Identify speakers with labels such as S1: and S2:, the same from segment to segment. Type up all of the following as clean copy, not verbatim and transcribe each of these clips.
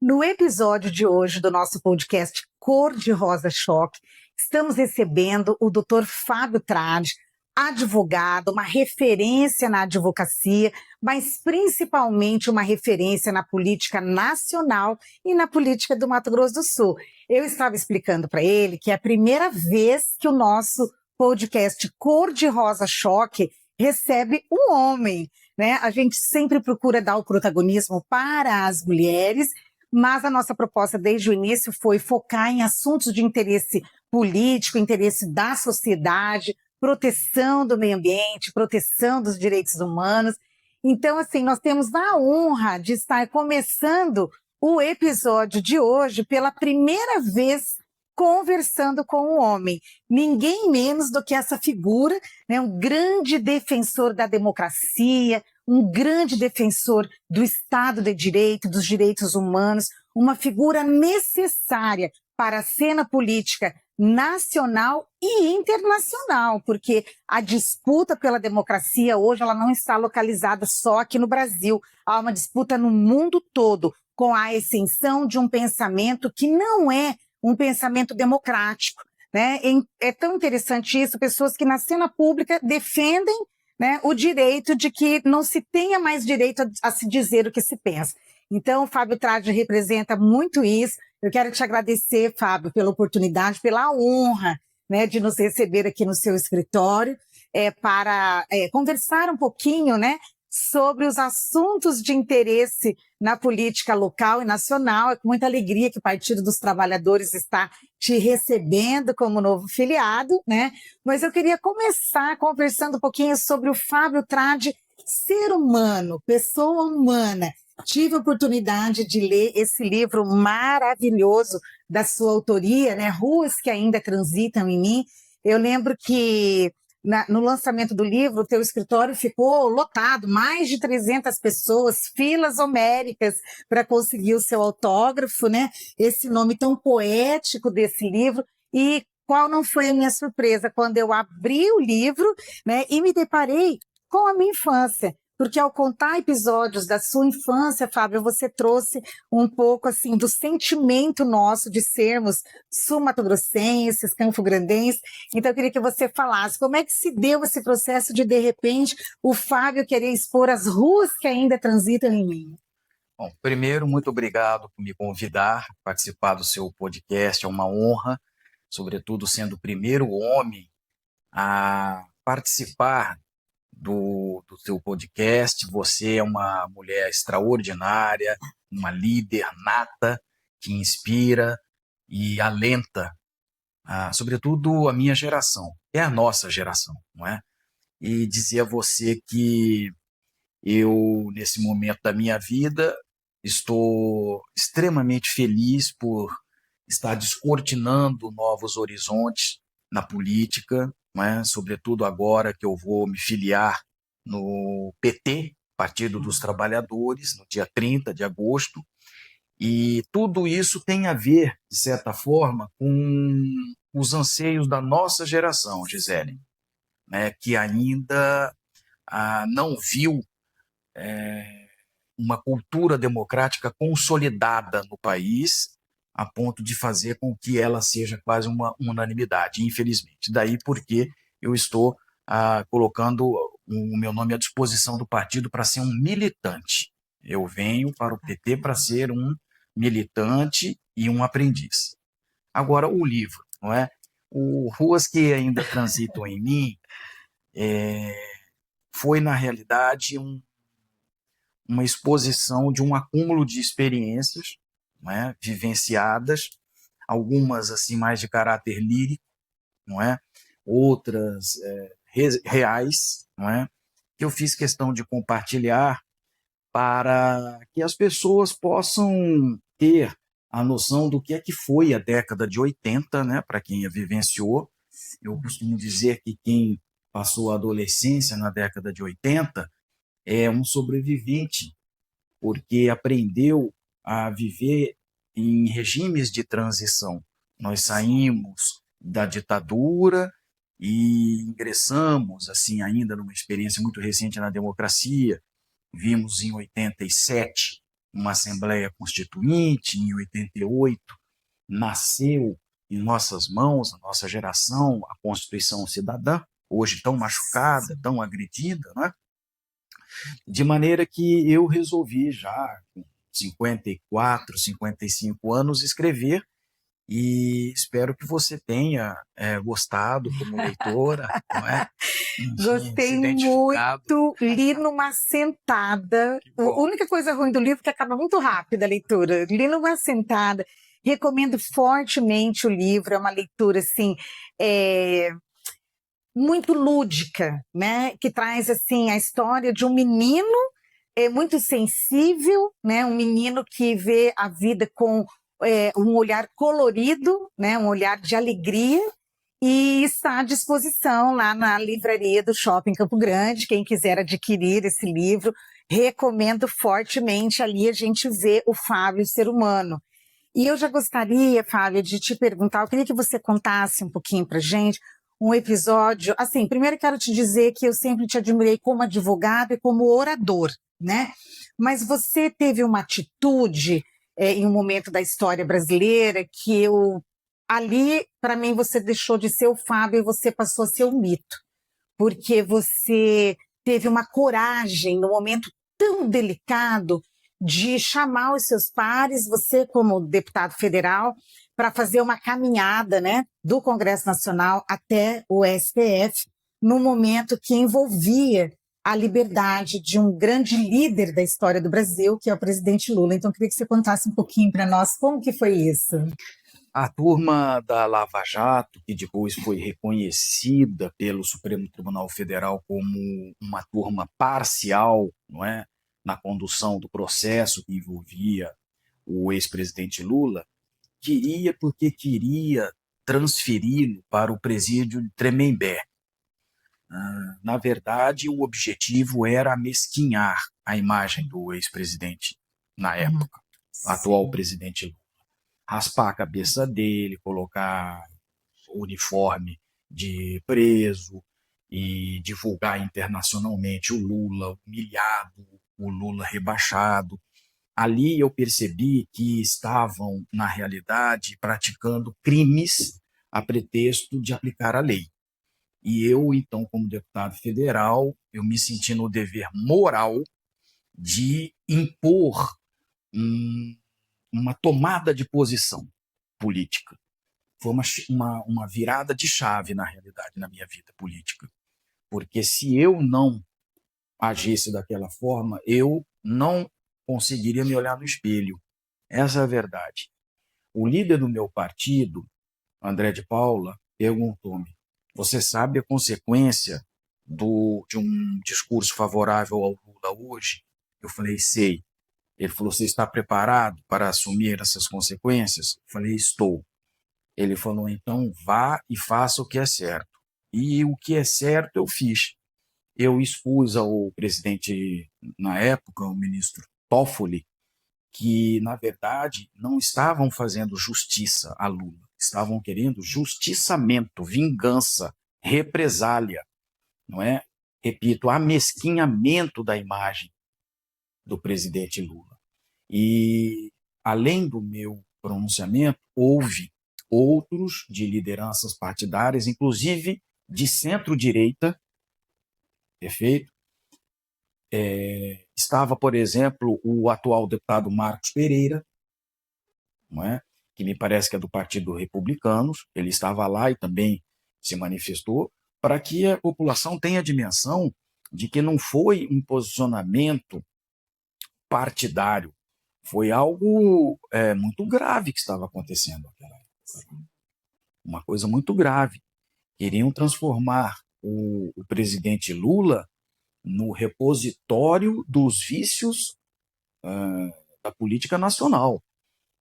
S1: No episódio de hoje do nosso podcast Cor de Rosa Choque, estamos recebendo o Dr. Fábio Tradi, advogado, uma referência na advocacia, mas principalmente uma referência na política nacional e na política do Mato Grosso do Sul. Eu estava explicando para ele que é a primeira vez que o nosso podcast Cor de Rosa Choque recebe um homem, né? A gente sempre procura dar o protagonismo para as mulheres, mas a nossa proposta desde o início foi focar em assuntos de interesse político, interesse da sociedade, proteção do meio ambiente, proteção dos direitos humanos. Então, assim, nós temos a honra de estar começando o episódio de hoje pela primeira vez conversando com um homem, ninguém menos do que essa figura, né, um grande defensor da democracia, um grande defensor do Estado de Direito, dos direitos humanos, uma figura necessária para a cena política nacional e internacional, porque a disputa pela democracia hoje ela não está localizada só aqui no Brasil, há uma disputa no mundo todo, com a ascensão de um pensamento que não é um pensamento democrático, né? É tão interessante isso, pessoas que na cena pública defendem, né, o direito de que não se tenha mais direito a se dizer o que se pensa. Então, o Fábio Tradi representa muito isso. Eu quero te agradecer, Fábio, pela oportunidade, pela honra, né, de nos receber aqui no seu escritório para conversar um pouquinho, né, sobre os assuntos de interesse na política local e nacional. É com muita alegria que o Partido dos Trabalhadores está te recebendo como novo filiado, né? Mas eu queria começar conversando um pouquinho sobre o Fábio Tradi, ser humano, pessoa humana. Tive a oportunidade de ler esse livro maravilhoso da sua autoria, né? Ruas que Ainda Transitam em Mim. Eu lembro que no lançamento do livro, o teu escritório ficou lotado, mais de 300 pessoas, filas homéricas para conseguir o seu autógrafo, né? Esse nome tão poético desse livro. E qual não foi a minha surpresa quando eu abri o livro, né, e me deparei com a minha infância. Porque ao contar episódios da sua infância, Fábio, você trouxe um pouco assim do sentimento nosso de sermos sul-mato-grossenses, campo-grandenses. Então eu queria que você falasse como é que se deu esse processo de repente, o Fábio querer expor as ruas que ainda transitam em mim.
S2: Bom, primeiro, muito obrigado por me convidar a participar do seu podcast, é uma honra, sobretudo sendo o primeiro homem a participar do seu podcast. Você é uma mulher extraordinária, uma líder nata, que inspira e alenta, sobretudo a minha geração, é a nossa geração, não é? E dizer a você que eu, nesse momento da minha vida, estou extremamente feliz por estar descortinando novos horizontes na política, né? Sobretudo agora que eu vou me filiar no PT, Partido dos Trabalhadores, no dia 30 de agosto, e tudo isso tem a ver, de certa forma, com os anseios da nossa geração, Gisele, né? Que ainda não viu uma cultura democrática consolidada no país, a ponto de fazer com que ela seja quase uma unanimidade, infelizmente. Daí porque eu estou colocando o meu nome à disposição do partido para ser um militante. Eu venho para o PT para ser um militante e um aprendiz. Agora, o livro, não é? O Ruas que Ainda Transitam em Mim foi, na realidade, uma exposição de um acúmulo de experiências, não é, vivenciadas, algumas assim mais de caráter lírico, não é, outras reais, não é, que eu fiz questão de compartilhar para que as pessoas possam ter a noção do que é que foi a década de 80, né, para quem a vivenciou. Eu costumo dizer que quem passou a adolescência na década de 80 é um sobrevivente, porque aprendeu a viver em regimes de transição. Nós saímos da ditadura e ingressamos, assim, ainda numa experiência muito recente na democracia. Vimos em 87, uma Assembleia Constituinte em 88, nasceu em nossas mãos, a nossa geração, a Constituição Cidadã, hoje tão machucada, tão agredida, né? De maneira que eu resolvi já, com 54, 55 anos, escrever, e espero que você tenha gostado como leitora, não é? Enfim, se
S1: Gostei
S2: identificado.
S1: muito, li numa sentada.
S2: Que
S1: A
S2: bom.
S1: única coisa ruim do livro é que acaba muito rápido a leitura. Li numa sentada. Recomendo fortemente o livro, é uma leitura assim, é, muito lúdica, né? Que traz assim a história de um menino muito sensível, né? Um menino que vê a vida com um olhar colorido, né? Um olhar de alegria. E está à disposição lá na livraria do Shopping Campo Grande. Quem quiser adquirir esse livro, recomendo fortemente. Ali a gente vê o Fábio, o ser humano. E eu já gostaria, Fábio, de te perguntar, eu queria que você contasse um pouquinho para gente um episódio. Assim, primeiro quero te dizer que eu sempre te admirei como advogado e como orador, né? Mas você teve uma atitude em um momento da história brasileira que eu ali, para mim, você deixou de ser o Fábio e você passou a ser o mito, porque você teve uma coragem no momento tão delicado de chamar os seus pares, você como deputado federal, para fazer uma caminhada, né, do Congresso Nacional até o STF, num momento que envolvia a liberdade de um grande líder da história do Brasil, que é o presidente Lula. Então, eu queria que você contasse um pouquinho para nós como que foi isso.
S2: A turma da Lava Jato, que depois foi reconhecida pelo Supremo Tribunal Federal como uma turma parcial, não é, na condução do processo que envolvia o ex-presidente Lula, queria porque queria transferi-lo para o presídio de Tremembé. Na verdade, o objetivo era amesquinhar a imagem do ex-presidente na época, atual presidente Lula. Raspar a cabeça dele, colocar uniforme de preso e divulgar internacionalmente o Lula humilhado, o Lula rebaixado. Ali eu percebi que estavam, na realidade, praticando crimes a pretexto de aplicar a lei. E eu, então, como deputado federal, eu me senti no dever moral de impor uma tomada de posição política. Foi uma virada de chave, na realidade, na minha vida política. Porque se eu não agisse daquela forma, eu não conseguiria me olhar no espelho. Essa é a verdade. O líder do meu partido, André de Paula, perguntou-me: você sabe a consequência de um discurso favorável ao Lula hoje? Eu falei: sei. Ele falou: você está preparado para assumir essas consequências? Eu falei: estou. Ele falou: então vá e faça o que é certo. E o que é certo eu fiz. Eu expus ao presidente, na época, o ministro Toffoli, que, na verdade, não estavam fazendo justiça a Lula, estavam querendo justiçamento, vingança, represália, não é? Repito, amesquinhamento da imagem do presidente Lula. E, além do meu pronunciamento, houve outros de lideranças partidárias, inclusive de centro-direita, perfeito? Estava, por exemplo, o atual deputado Marcos Pereira, não é? Que me parece que é do Partido Republicanos, ele estava lá e também se manifestou, para que a população tenha a dimensão de que não foi um posicionamento partidário, foi algo muito grave que estava acontecendo naquela época. Uma coisa muito grave. Queriam transformar o presidente Lula no repositório dos vícios da política nacional.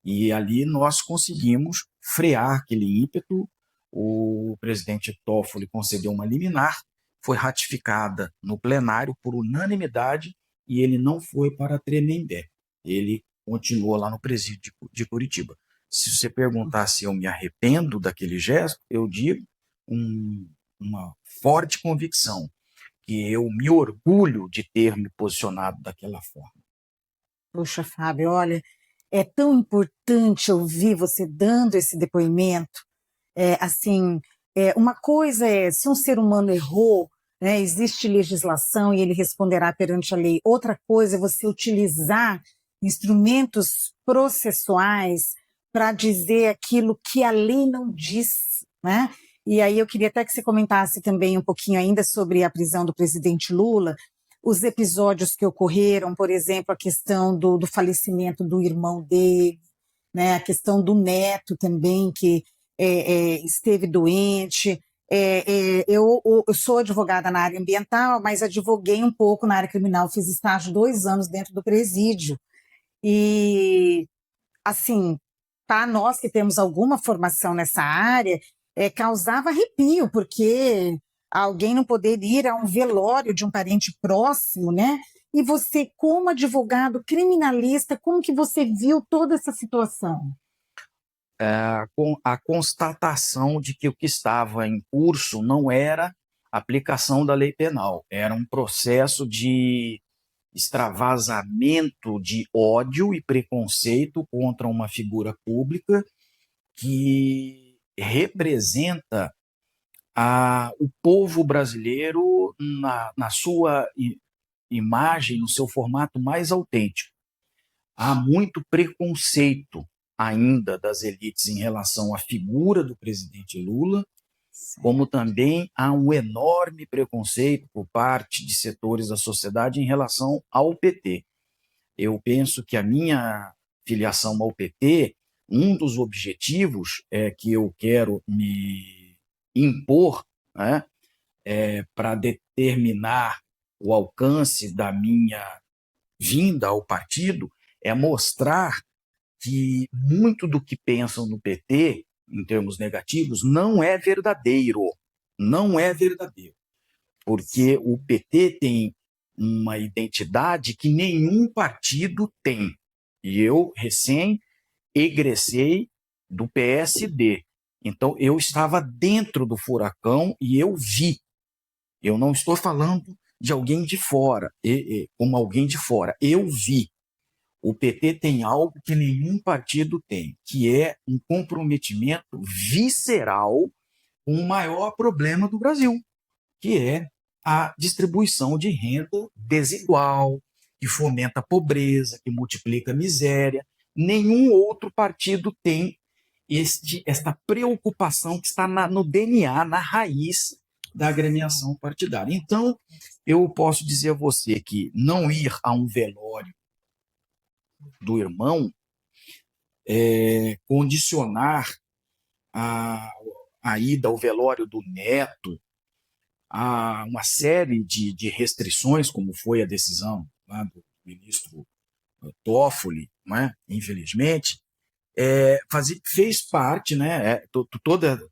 S2: E ali nós conseguimos frear aquele ímpeto. O presidente Toffoli concedeu uma liminar, foi ratificada no plenário por unanimidade e ele não foi para Tremembé. Ele continuou lá no presídio de Curitiba. Se você perguntar se eu me arrependo daquele gesto, eu digo uma forte convicção que eu me orgulho de ter me posicionado daquela forma.
S1: Puxa, Fábio, olha, é tão importante ouvir você dando esse depoimento. Assim, uma coisa é se um ser humano errou, né, existe legislação e ele responderá perante a lei. Outra coisa é você utilizar instrumentos processuais para dizer aquilo que a lei não diz, né? E aí eu queria até que você comentasse também um pouquinho ainda sobre a prisão do presidente Lula, os episódios que ocorreram, por exemplo, a questão do falecimento do irmão dele, né, a questão do neto também, que esteve doente. Eu sou advogada na área ambiental, mas advoguei um pouco na área criminal, fiz estágio 2 anos dentro do presídio. E, assim, para nós que temos alguma formação nessa área, causava arrepio, porque alguém não poder ir a um velório de um parente próximo, né? E você, como advogado criminalista, como que você viu toda essa situação?
S2: Com a constatação de que o que estava em curso não era aplicação da lei penal, era um processo de extravasamento de ódio e preconceito contra uma figura pública que representa o povo brasileiro na sua imagem, no seu formato mais autêntico. Há muito preconceito ainda das elites em relação à figura do presidente Lula, como também há um enorme preconceito por parte de setores da sociedade em relação ao PT. Eu penso que a minha filiação ao PT, um dos objetivos que eu quero me impor, né, para determinar o alcance da minha vinda ao partido, é mostrar que muito do que pensam no PT, em termos negativos, não é verdadeiro. Não é verdadeiro. Porque o PT tem uma identidade que nenhum partido tem. E eu, recém, egressei do PSD. Então, eu estava dentro do furacão e eu vi. Eu não estou falando de alguém de fora, como alguém de fora. Eu vi. O PT tem algo que nenhum partido tem, que é um comprometimento visceral com o maior problema do Brasil, que é a distribuição de renda desigual, que fomenta a pobreza, que multiplica a miséria. Nenhum outro partido tem esta preocupação que está no DNA, na raiz da agremiação partidária. Então, eu posso dizer a você que não ir a um velório do irmão condicionar a, a ida ao velório do neto a uma série de restrições, como foi a decisão do ministro Toffoli, né, infelizmente, fez parte, né,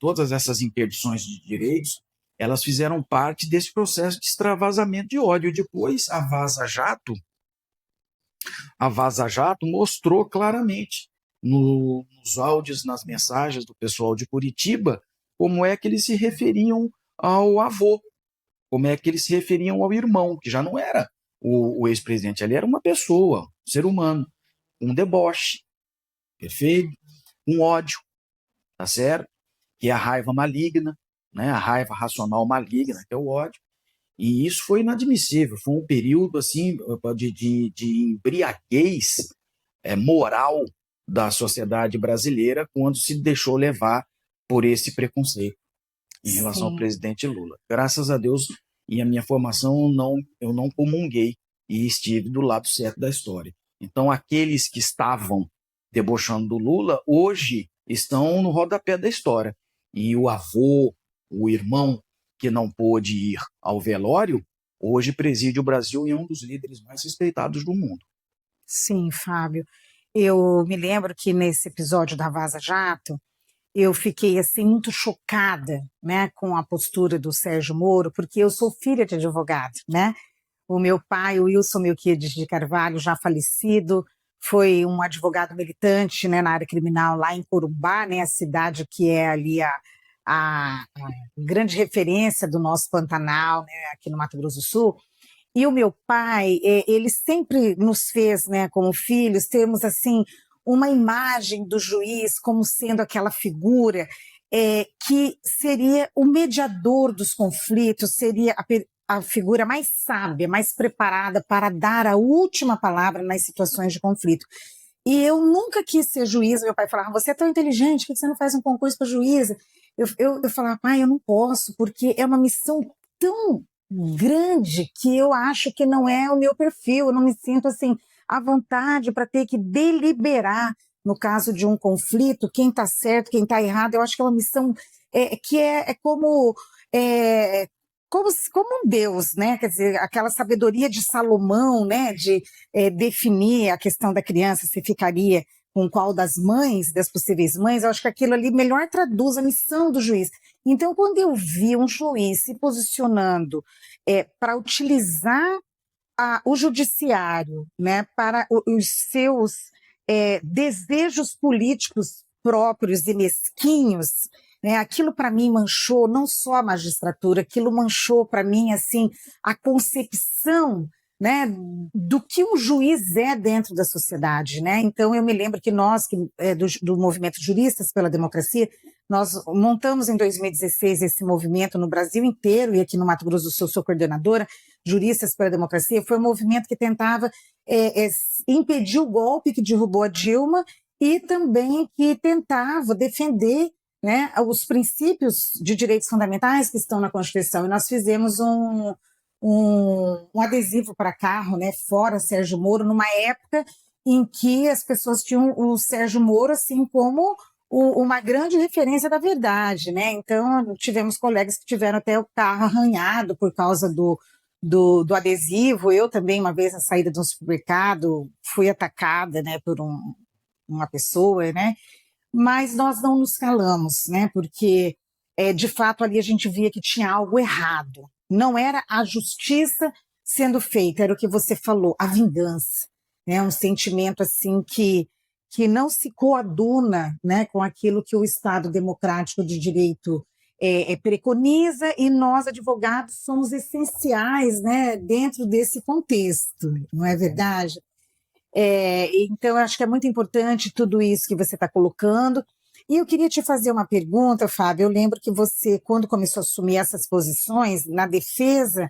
S2: todas essas interdições de direitos, elas fizeram parte desse processo de extravasamento de ódio. E depois a Vaza Jato mostrou claramente nos áudios, nas mensagens do pessoal de Curitiba, como é que eles se referiam ao avô, como é que eles se referiam ao irmão, que já não era o ex-presidente, ele era uma pessoa, um ser humano, um deboche, perfeito? Um ódio, tá certo? Que é a raiva maligna, né? A raiva racional maligna, que é o ódio. E isso foi inadmissível, foi um período assim de embriaguez moral da sociedade brasileira quando se deixou levar por esse preconceito em relação ao
S1: Sim.
S2: presidente Lula. Graças a Deus, e a minha formação, eu não comunguei e estive do lado certo da história. Então, aqueles que estavam debochando do Lula, hoje estão no rodapé da história. E o avô, o irmão que não pôde ir ao velório, hoje preside o Brasil e é um dos líderes mais respeitados do mundo.
S1: Sim, Fábio. Eu me lembro que nesse episódio da Vaza Jato, eu fiquei assim muito chocada, né, com a postura do Sérgio Moro, porque eu sou filha de advogado, né? O meu pai, o Wilson Melquiades de Carvalho, já falecido, foi um advogado militante, né, na área criminal lá em Corumbá, né, a cidade que é ali a grande referência do nosso Pantanal, né, aqui no Mato Grosso do Sul. E o meu pai, ele sempre nos fez, né, como filhos, termos assim uma imagem do juiz como sendo aquela figura que seria o mediador dos conflitos, seria a figura mais sábia, mais preparada para dar a última palavra nas situações de conflito. E eu nunca quis ser juíza. Meu pai falava: você é tão inteligente, por que você não faz um concurso para juíza? Eu falava: pai, eu não posso, porque é uma missão tão grande que eu acho que não é o meu perfil. Eu não me sinto assim à vontade para ter que deliberar no caso de um conflito, quem está certo, quem está errado. Eu acho que é uma missão que é como é, como um Deus, né? Quer dizer, aquela sabedoria de Salomão, né? De definir a questão da criança, se ficaria com qual das mães, das possíveis mães. Eu acho que aquilo ali melhor traduz a missão do juiz. Então, quando eu vi um juiz se posicionando para utilizar o judiciário, né, para os seus desejos políticos próprios e mesquinhos, né, aquilo para mim manchou não só a magistratura, aquilo manchou para mim assim a concepção, né, do que um juiz é dentro da sociedade, né? Então eu me lembro que nós do movimento Juristas pela Democracia, nós montamos em 2016 esse movimento no Brasil inteiro, e aqui no Mato Grosso do Sul sou coordenadora. Juristas pela Democracia foi um movimento que tentava impedir o golpe que derrubou a Dilma e também que tentava defender, né, os princípios de direitos fundamentais que estão na Constituição. E nós fizemos um adesivo para carro, né, fora Sérgio Moro, numa época em que as pessoas tinham o Sérgio Moro assim como uma grande referência da verdade, né? Então tivemos colegas que tiveram até o carro arranhado por causa do adesivo. Eu também, uma vez na saída de um supermercado, fui atacada, né, por uma pessoa, né? Mas nós não nos calamos, né? Porque de fato ali a gente via que tinha algo errado. Não era a justiça sendo feita, era o que você falou, a vingança, né? Um sentimento assim que não se coaduna, né, com aquilo que o Estado democrático de direito preconiza, e nós, advogados, somos essenciais, né, dentro desse contexto, não é verdade? Então, eu acho que é muito importante tudo isso que você está colocando. E eu queria te fazer uma pergunta, Fábio. Eu lembro que você, quando começou a assumir essas posições na defesa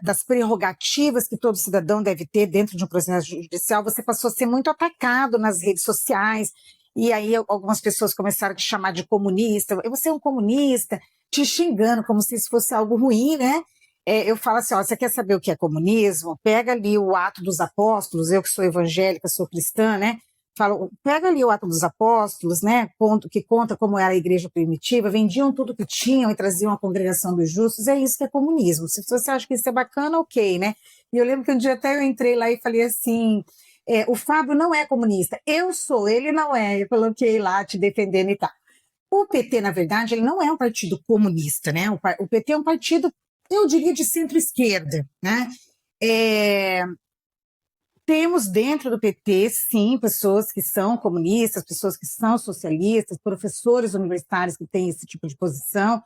S1: das prerrogativas que todo cidadão deve ter dentro de um processo judicial, você passou a ser muito atacado nas redes sociais, e aí algumas pessoas começaram a te chamar de comunista. Você é um comunista, te xingando como se isso fosse algo ruim, né? Eu falo assim: ó, você quer saber o que é comunismo? Pega ali o Ato dos Apóstolos. Eu que sou evangélica, sou cristã, né? Falo, pega ali o Ato dos Apóstolos, né? Que conta como era a igreja primitiva, vendiam tudo que tinham e traziam a congregação dos justos. É isso que é comunismo. Se você acha que isso é bacana, ok, né? E eu lembro que um dia até eu entrei lá e falei assim: o Fábio não é comunista, eu sou, ele não é. Eu coloquei lá te defendendo e tal. O PT, na verdade, ele não é um partido comunista, né? O PT é um partido, eu diria, de centro-esquerda, né? Temos dentro do PT, sim, pessoas que são comunistas, pessoas que são socialistas, professores universitários que têm esse tipo de posição.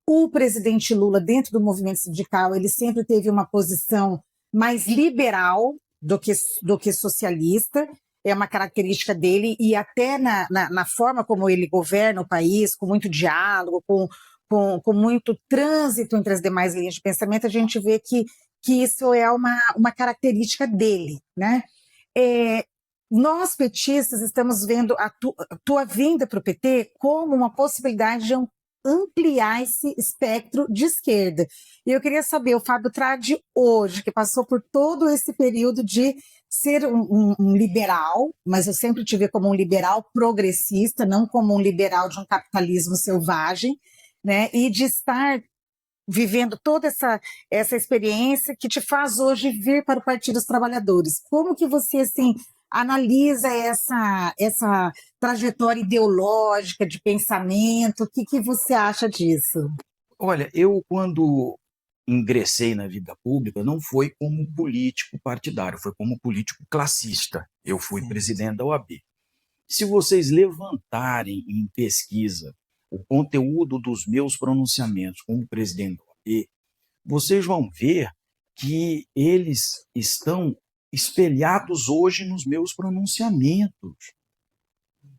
S1: O presidente Lula, dentro do movimento sindical, ele sempre teve uma posição mais liberal do que socialista, é uma característica dele, e até na forma como ele governa o país, com muito diálogo, com muito trânsito entre as demais linhas de pensamento, a gente vê que isso é uma característica dele, né? Nós, petistas, estamos vendo a tua vinda para o PT como uma possibilidade de ampliar esse espectro de esquerda. E eu queria saber, o Fábio Tradi hoje, que passou por todo esse período de ser um liberal, mas eu sempre te vi como um liberal progressista, não como um liberal de um capitalismo selvagem, né? E de estar vivendo toda essa experiência que te faz hoje vir para o Partido dos Trabalhadores. Como que você, assim, analisa essa trajetória ideológica de pensamento? O que você acha disso?
S2: Olha, eu quando ingressei na vida pública não foi como político partidário, foi como político classista. Eu fui presidente da OAB. Se vocês levantarem em pesquisa o conteúdo dos meus pronunciamentos como presidente da OAB, vocês vão ver que eles estão espelhados hoje nos meus pronunciamentos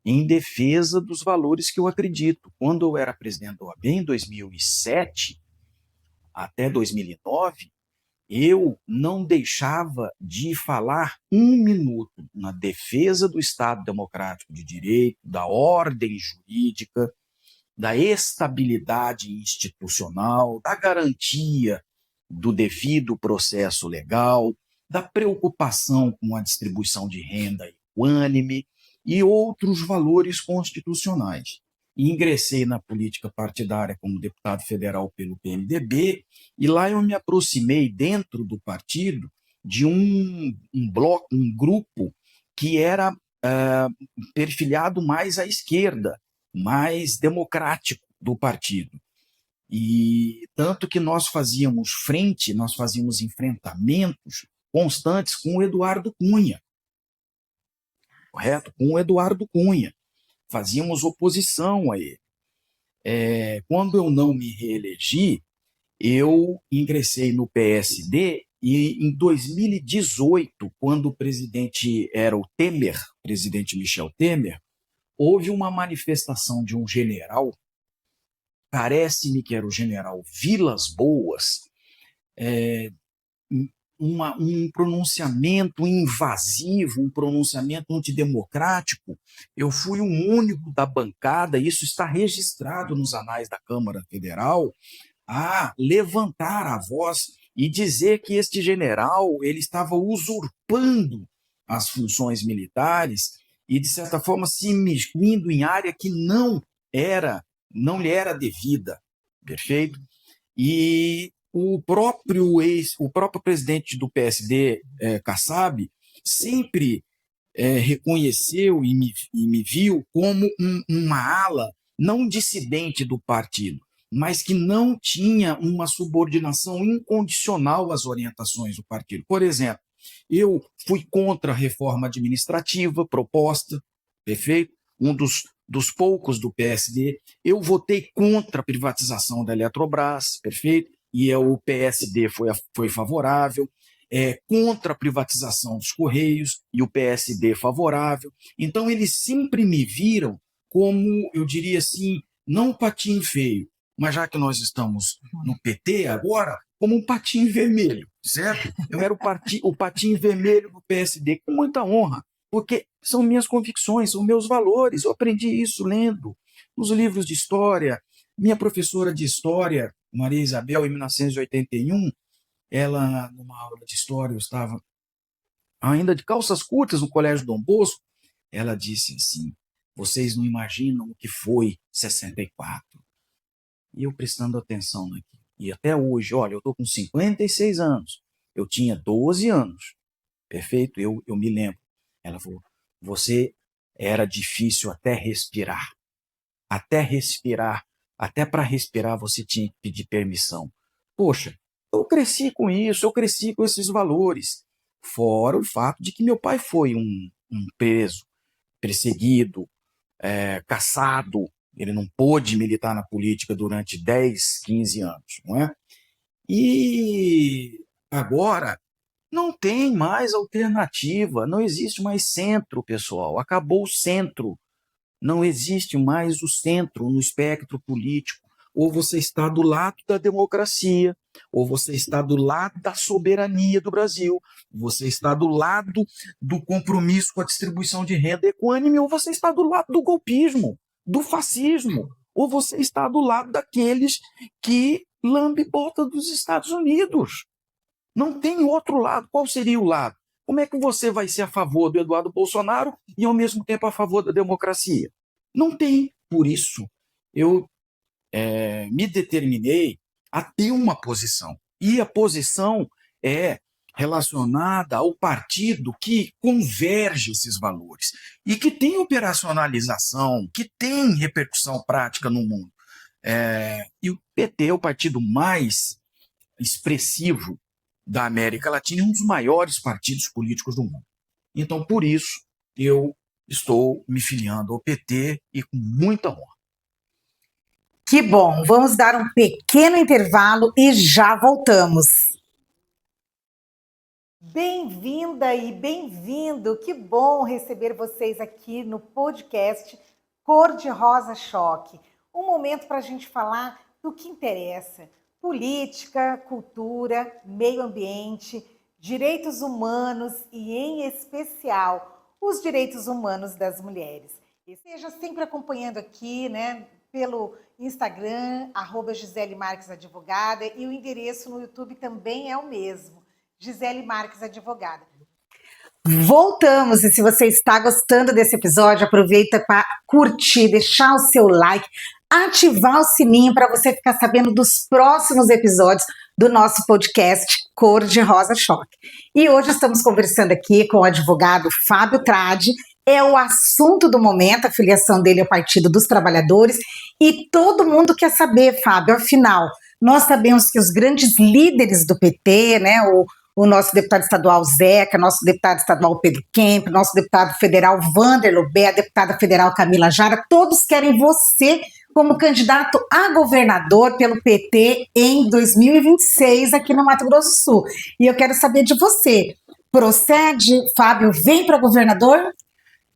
S2: em defesa dos valores que eu acredito. Quando eu era presidente da OAB, em 2007 até 2009, eu não deixava de falar um minuto na defesa do Estado Democrático de Direito, da ordem jurídica, da estabilidade institucional, da garantia do devido processo legal, da preocupação com a distribuição de renda equânime e outros valores constitucionais. E ingressei na política partidária como deputado federal pelo PMDB, e lá eu me aproximei dentro do partido de um bloco, um grupo que era perfilhado mais à esquerda, mais democrático do partido. E tanto que nós fazíamos frente, nós fazíamos enfrentamentos constantes com o Eduardo Cunha, correto? Com o Eduardo Cunha. Fazíamos oposição a ele. Quando eu não me reelegi, eu ingressei no PSD e em 2018, quando o presidente era o Temer, presidente Michel Temer, houve uma manifestação de um general, parece-me que era o general Vilas Boas, um pronunciamento invasivo, um pronunciamento antidemocrático. Eu fui o único da bancada, isso está registrado nos anais da Câmara Federal, a levantar a voz e dizer que este general ele estava usurpando as funções militares e, de certa forma, se imiscuindo em área que não lhe era devida, perfeito? E o próprio presidente do PSD, Kassab, sempre reconheceu e me viu como uma ala não dissidente do partido, mas que não tinha uma subordinação incondicional às orientações do partido. Por exemplo, eu fui contra a reforma administrativa proposta, perfeito? Um dos poucos do PSD. Eu votei contra a privatização da Eletrobras, perfeito? E o PSD foi favorável. Contra a privatização dos Correios, e o PSD favorável. Então, eles sempre me viram como, eu diria assim, não um patinho feio, mas já que nós estamos no PT agora, como um patinho vermelho, certo? Eu era o patinho vermelho do PSD, com muita honra, porque são minhas convicções, são meus valores. Eu aprendi isso lendo nos livros de história. Minha professora de história, Maria Isabel, em 1981, ela, numa aula de história, eu estava ainda de calças curtas no Colégio Dom Bosco, ela disse assim: vocês não imaginam o que foi 64. E eu prestando atenção naquilo. E até hoje, olha, eu estou com 56 anos. Eu tinha 12 anos. Perfeito? Eu me lembro. Ela falou: você era difícil até respirar. Até respirar. Até para respirar você tinha que pedir permissão. Poxa, eu cresci com isso, eu cresci com esses valores. Fora o fato de que meu pai foi um preso, perseguido, caçado. Ele não pôde militar na política durante 10, 15 anos, não é? E agora não tem mais alternativa, não existe mais centro, pessoal. Acabou o centro. Não existe mais o centro no espectro político. Ou você está do lado da democracia, ou você está do lado da soberania do Brasil, você está do lado do compromisso com a distribuição de renda equânime, ou você está do lado do golpismo, do fascismo, ou você está do lado daqueles que lambe-bota dos Estados Unidos. Não tem outro lado. Qual seria o lado? Como é que você vai ser a favor do Eduardo Bolsonaro e, ao mesmo tempo, a favor da democracia? Não tem. Por isso, eu me determinei a ter uma posição. E a posição é relacionada ao partido que converge esses valores e que tem operacionalização, que tem repercussão prática no mundo. E o PT é o partido mais expressivo da América Latina e um dos maiores partidos políticos do mundo. Então, por isso, eu estou me filiando ao PT e com muita honra.
S1: Que bom, vamos dar um pequeno intervalo e já voltamos. Bem-vinda e bem-vindo! Que bom receber vocês aqui no podcast Cor de Rosa Choque. Um momento para a gente falar do que interessa: política, cultura, meio ambiente, direitos humanos e, em especial, os direitos humanos das mulheres. E seja sempre acompanhando aqui, pelo Instagram, @Gisele Marques Advogada, e o endereço no YouTube também é o mesmo, Gisele Marques Advogada. Voltamos, e se você está gostando desse episódio, aproveita para curtir, deixar o seu like, ativar o sininho para você ficar sabendo dos próximos episódios do nosso podcast Cor de Rosa Choque. E hoje estamos conversando aqui com o advogado Fábio Tradi. É o assunto do momento, a filiação dele ao Partido dos Trabalhadores, e todo mundo quer saber, Fábio, afinal, nós sabemos que os grandes líderes do PT, o nosso deputado estadual Zeca, nosso deputado estadual Pedro Kemp, nosso deputado federal Wander Lobé, a deputada federal Camila Jara, todos querem você como candidato a governador pelo PT em 2026 aqui no Mato Grosso do Sul. E eu quero saber de você, procede, Fábio, vem para governador?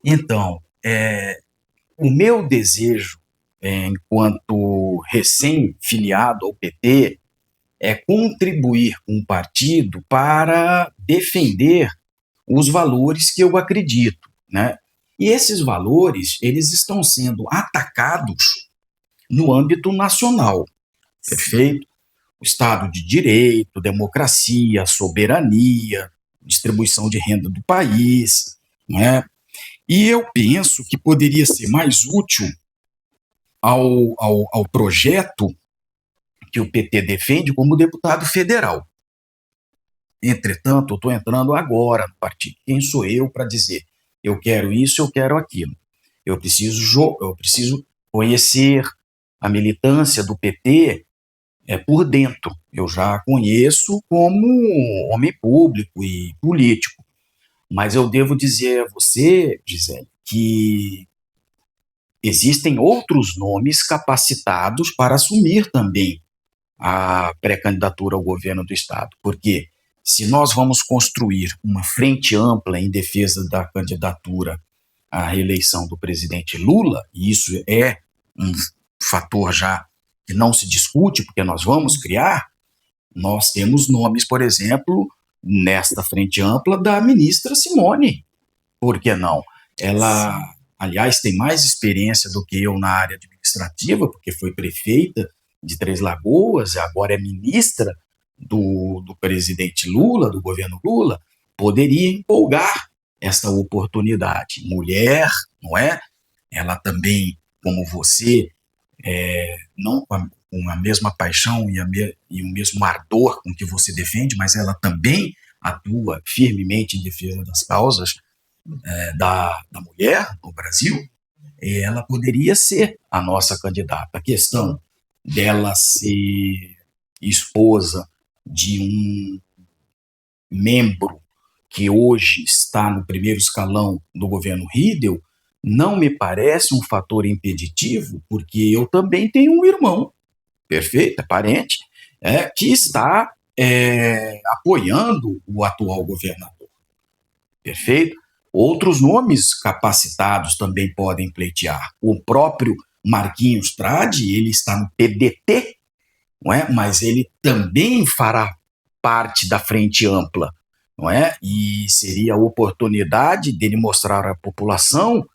S2: Então, o meu desejo, enquanto recém-filiado ao PT, é contribuir com o partido para defender os valores que eu acredito, né? E esses valores, eles estão sendo atacados no âmbito nacional, perfeito? O Estado de Direito, democracia, soberania, distribuição de renda do país, né? E eu penso que poderia ser mais útil ao projeto que o PT defende como deputado federal. Entretanto, eu estou entrando agora no partido. Quem sou eu para dizer eu quero isso, eu quero aquilo? Eu preciso conhecer a militância do PT por dentro. Eu já a conheço como homem público e político. Mas eu devo dizer a você, Gisele, que existem outros nomes capacitados para assumir também a pré-candidatura ao governo do Estado. Porque se nós vamos construir uma frente ampla em defesa da candidatura à reeleição do presidente Lula, e isso é um fator já que não se discute, porque nós vamos criar, nós temos nomes, por exemplo, nesta frente ampla da ministra Simone. Por que não? Ela, aliás, tem mais experiência do que eu na área administrativa, porque foi prefeita de Três Lagoas, agora é ministra do presidente Lula, do governo Lula, poderia empolgar esta oportunidade. Mulher, não é? Ela também, como você, não com a mesma paixão e o mesmo ardor com que você defende, mas ela também atua firmemente em defesa das causas da mulher no Brasil. Ela poderia ser a nossa candidata. A questão dela ser esposa de um membro que hoje está no primeiro escalão do governo Riedel não me parece um fator impeditivo, porque eu também tenho um irmão, perfeito, parente, que está apoiando o atual governador, perfeito? Outros nomes capacitados também podem pleitear. O próprio Marquinhos Tradi, ele está no PDT, não é? Mas ele também fará parte da frente ampla, não é? E seria a oportunidade dele mostrar à população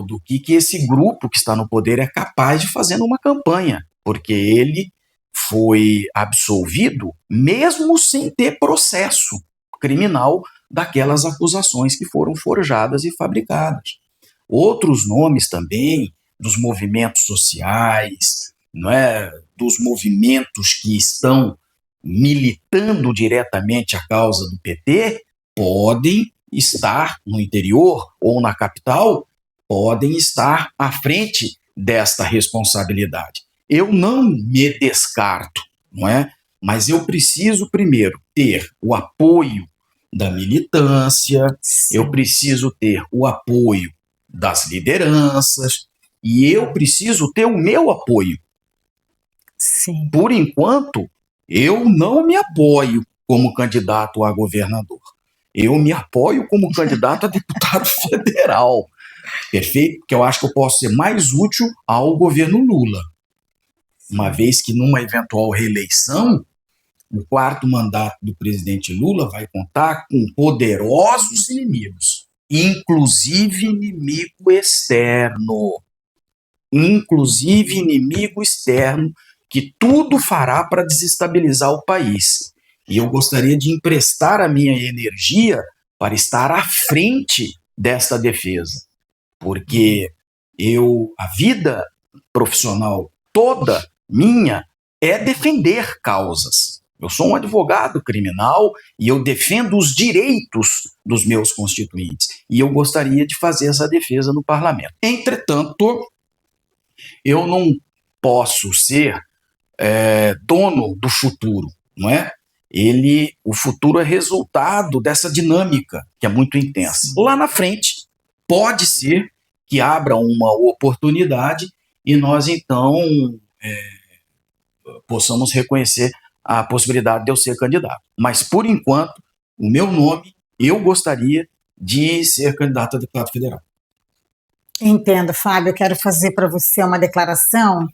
S2: do que esse grupo que está no poder é capaz de fazer numa campanha, porque ele foi absolvido mesmo sem ter processo criminal daquelas acusações que foram forjadas e fabricadas. Outros nomes também dos movimentos sociais, não é? Dos movimentos que estão militando diretamente a causa do PT, podem estar no interior ou na capital, podem estar à frente desta responsabilidade. Eu não me descarto, não é? Mas eu preciso primeiro ter o apoio da militância, eu preciso ter o apoio das lideranças e eu preciso ter o meu apoio.
S1: Sim.
S2: Por enquanto, eu não me apoio como candidato a governador. Eu me apoio como candidato a deputado federal, perfeito? Porque eu acho que eu posso ser mais útil ao governo Lula, uma vez que numa eventual reeleição, o quarto mandato do presidente Lula vai contar com poderosos inimigos, inclusive inimigo externo. Que tudo fará para desestabilizar o país. E eu gostaria de emprestar a minha energia para estar à frente desta defesa, porque a vida profissional toda minha é defender causas. Eu sou um advogado criminal e eu defendo os direitos dos meus constituintes. E eu gostaria de fazer essa defesa no parlamento. Entretanto, eu não posso ser dono do futuro, não é? O futuro é resultado dessa dinâmica que é muito intensa. Lá na frente, pode ser que abra uma oportunidade e nós, então, possamos reconhecer a possibilidade de eu ser candidato. Mas, por enquanto, o meu nome, eu gostaria de ser candidato a deputado federal.
S1: Entendo, Fábio. Eu quero fazer para você uma declaração,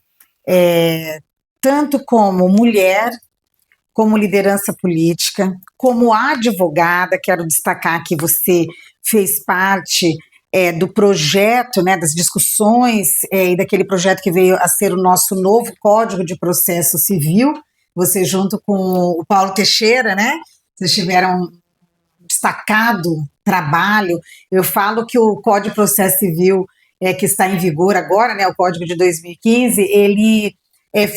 S1: tanto como mulher, como liderança política, como advogada. Quero destacar que você fez parte do projeto, né, das discussões e daquele projeto que veio a ser o nosso novo Código de Processo Civil. Você junto com o Paulo Teixeira, né? Vocês tiveram um destacado trabalho. Eu falo que o Código de Processo Civil que está em vigor agora, né, o Código de 2015, ele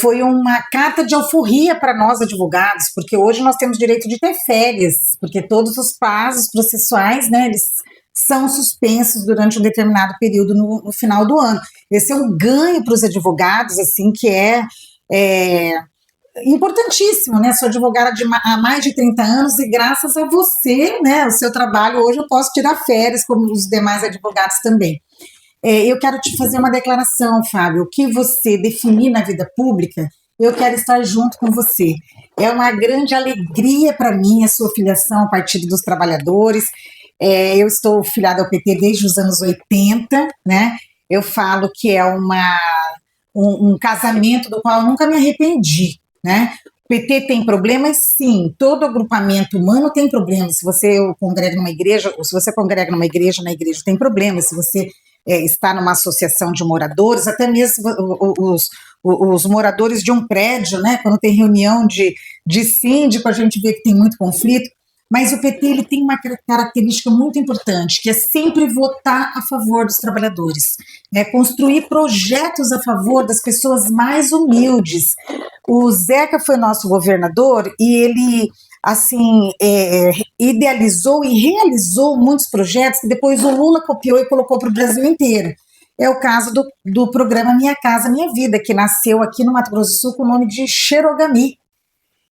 S1: foi uma carta de alforria para nós advogados, porque hoje nós temos direito de ter férias, porque todos os prazos processuais, né, eles são suspensos durante um determinado período no final do ano. Esse é um ganho para os advogados, assim, que é importantíssimo, né? Sou advogada há mais de 30 anos e graças a você, né, o seu trabalho, hoje eu posso tirar férias, como os demais advogados também. Eu quero te fazer uma declaração, Fábio. O que você definir na vida pública, eu quero estar junto com você. É uma grande alegria para mim a sua filiação ao Partido dos Trabalhadores. Eu estou filiada ao PT desde os anos 80, né? Eu falo que é um casamento do qual eu nunca me arrependi, né? O PT tem problemas, sim. Todo agrupamento humano tem problemas. Se você congrega numa igreja, ou se você congrega numa igreja, na igreja tem problemas. Se você está numa associação de moradores, até mesmo os moradores de um prédio, né? Quando tem reunião de síndico, a gente vê que tem muito conflito. Mas o PT ele tem uma característica muito importante, que é sempre votar a favor dos trabalhadores, construir projetos a favor das pessoas mais humildes. O Zeca foi nosso governador e ele, assim, idealizou e realizou muitos projetos que depois o Lula copiou e colocou para o Brasil inteiro. É o caso do programa Minha Casa Minha Vida, que nasceu aqui no Mato Grosso do Sul com o nome de Xerogami.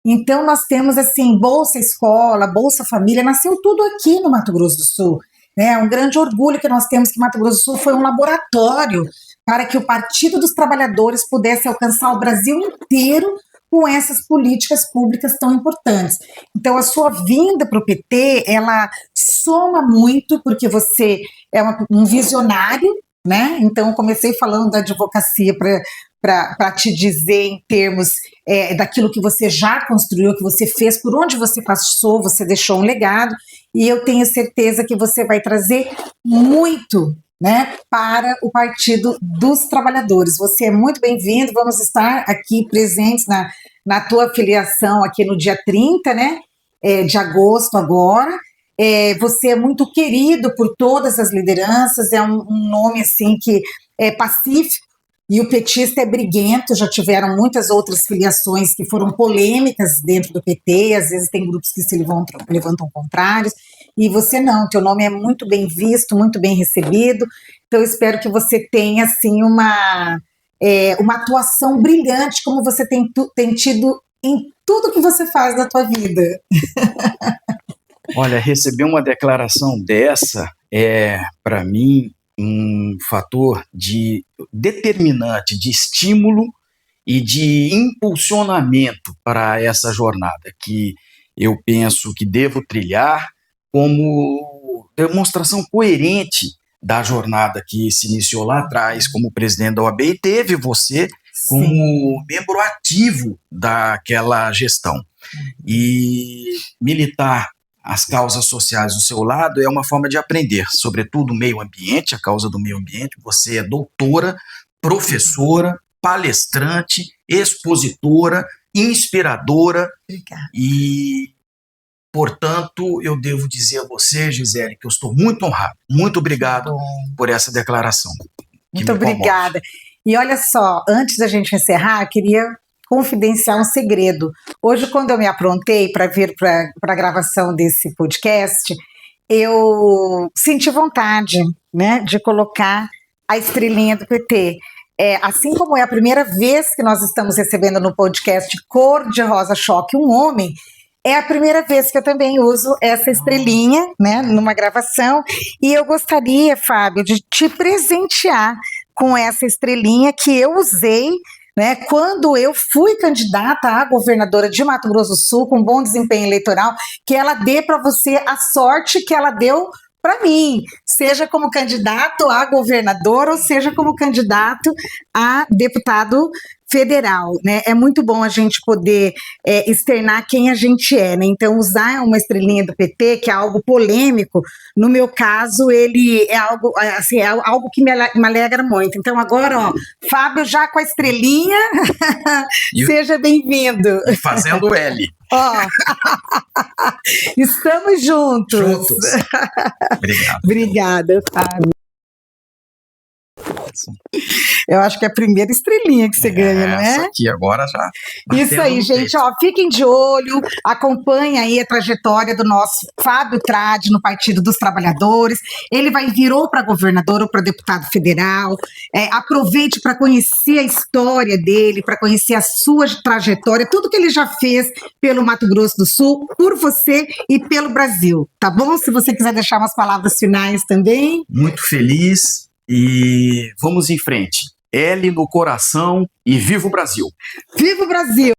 S1: Então, nós temos, assim, Bolsa Escola, Bolsa Família, nasceu tudo aqui no Mato Grosso do Sul. É um grande orgulho que nós temos que Mato Grosso do Sul foi um laboratório para que o Partido dos Trabalhadores pudesse alcançar o Brasil inteiro com essas políticas públicas tão importantes. Então, a sua vinda para o PT, ela soma muito, porque você é um visionário, né? Então, eu comecei falando da advocacia para te dizer em termos daquilo que você já construiu, que você fez, por onde você passou, você deixou um legado, e eu tenho certeza que você vai trazer muito, né, para o Partido dos Trabalhadores. Você é muito bem-vindo, vamos estar aqui presentes na tua filiação aqui no dia 30, né, de agosto agora. Você é muito querido por todas as lideranças, é um nome assim que é pacífico, e o petista é briguento. Já tiveram muitas outras filiações que foram polêmicas dentro do PT, às vezes tem grupos que se levantam contrários, e você não, teu nome é muito bem visto, muito bem recebido, então eu espero que você tenha assim uma atuação brilhante, como você tem tido em tudo que você faz na tua vida.
S2: Olha, receber uma declaração dessa é, para mim, um fator determinante de estímulo e de impulsionamento para essa jornada, que eu penso que devo trilhar como demonstração coerente da jornada que se iniciou lá atrás como presidente da OAB e teve você como membro ativo daquela gestão. E militar as causas sociais do seu lado é uma forma de aprender, sobretudo o meio ambiente, a causa do meio ambiente. Você é doutora, professora, palestrante, expositora, inspiradora.
S1: Obrigada.
S2: E, portanto, eu devo dizer a você, Gisele, que eu estou muito honrado. Muito obrigado por essa declaração.
S1: Muito obrigada. E olha só, antes da gente encerrar, eu queria confidenciar um segredo. Hoje, quando eu me aprontei para vir para a gravação desse podcast, eu senti vontade, né, de colocar a estrelinha do PT. Assim como é a primeira vez que nós estamos recebendo no podcast Cor de Rosa Choque um homem, é a primeira vez que eu também uso essa estrelinha, né, numa gravação, e eu gostaria, Fábio, de te presentear com essa estrelinha que eu usei, né, quando eu fui candidata a governadora de Mato Grosso do Sul, com bom desempenho eleitoral, que ela dê para você a sorte que ela deu para mim, seja como candidato a governador ou seja como candidato a deputado federal, né? É muito bom a gente poder externar quem a gente é, né? Então, usar uma estrelinha do PT, que é algo polêmico, no meu caso, ele é algo, assim, é algo que me alegra muito. Então, agora, ó, Fábio já com a estrelinha, seja bem-vindo.
S2: E fazendo L.
S1: Ó, estamos juntos.
S2: Juntos. Obrigado.
S1: Obrigada, Fábio. Eu acho que é a primeira estrelinha que você ganha, não é?
S2: Essa aqui agora já.
S1: Isso aí, gente, ó, fiquem de olho, acompanhem aí a trajetória do nosso Fábio Tradi no Partido dos Trabalhadores. Ele vai vir ou para governador ou para deputado federal. Aproveite para conhecer a história dele, para conhecer a sua trajetória, tudo que ele já fez pelo Mato Grosso do Sul, por você e pelo Brasil, tá bom? Se você quiser deixar umas palavras finais também.
S2: Muito feliz. E vamos em frente. L no coração e viva o Brasil!
S1: Viva o Brasil!